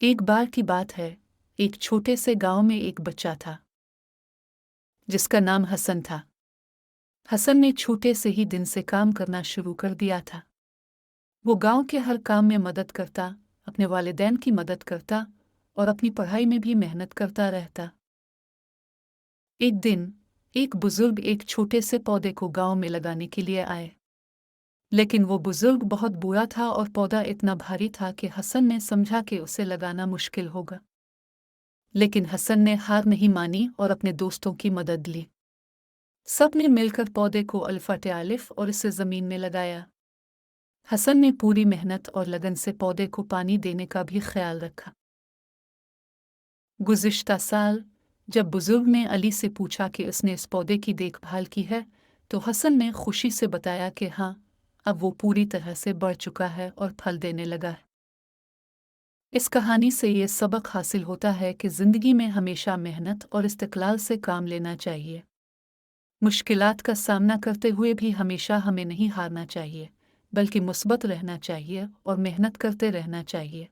एक बार की बात है, एक छोटे से गांव में एक बच्चा था जिसका नाम हसन था। हसन ने छोटे से ही दिन से काम करना शुरू कर दिया था। वो गांव के हर काम में मदद करता, अपने वालिदैन की मदद करता और अपनी पढ़ाई में भी मेहनत करता रहता। एक दिन एक बुजुर्ग एक छोटे से पौधे को गांव में लगाने के लिए आए, लेकिन वो बुजुर्ग बहुत बूढ़ा था और पौधा इतना भारी था कि हसन ने समझा कि उसे लगाना मुश्किल होगा। लेकिन हसन ने हार नहीं मानी और अपने दोस्तों की मदद ली। सबने मिलकर पौधे को अलिफ और इसे जमीन में लगाया। हसन ने पूरी मेहनत और लगन से पौधे को पानी देने का भी ख्याल रखा। गुज़िश्ता साल जब बुजुर्ग ने अली से पूछा कि उसने इस पौधे की देखभाल की है, तो हसन ने खुशी से बताया कि हाँ, अब वो पूरी तरह से बढ़ चुका है और फल देने लगा है। इस कहानी से ये सबक हासिल होता है कि ज़िंदगी में हमेशा मेहनत और इस्तिक़लाल से काम लेना चाहिए। मुश्किलात का सामना करते हुए भी हमेशा हमें नहीं हारना चाहिए, बल्कि मुस्बत रहना चाहिए और मेहनत करते रहना चाहिए।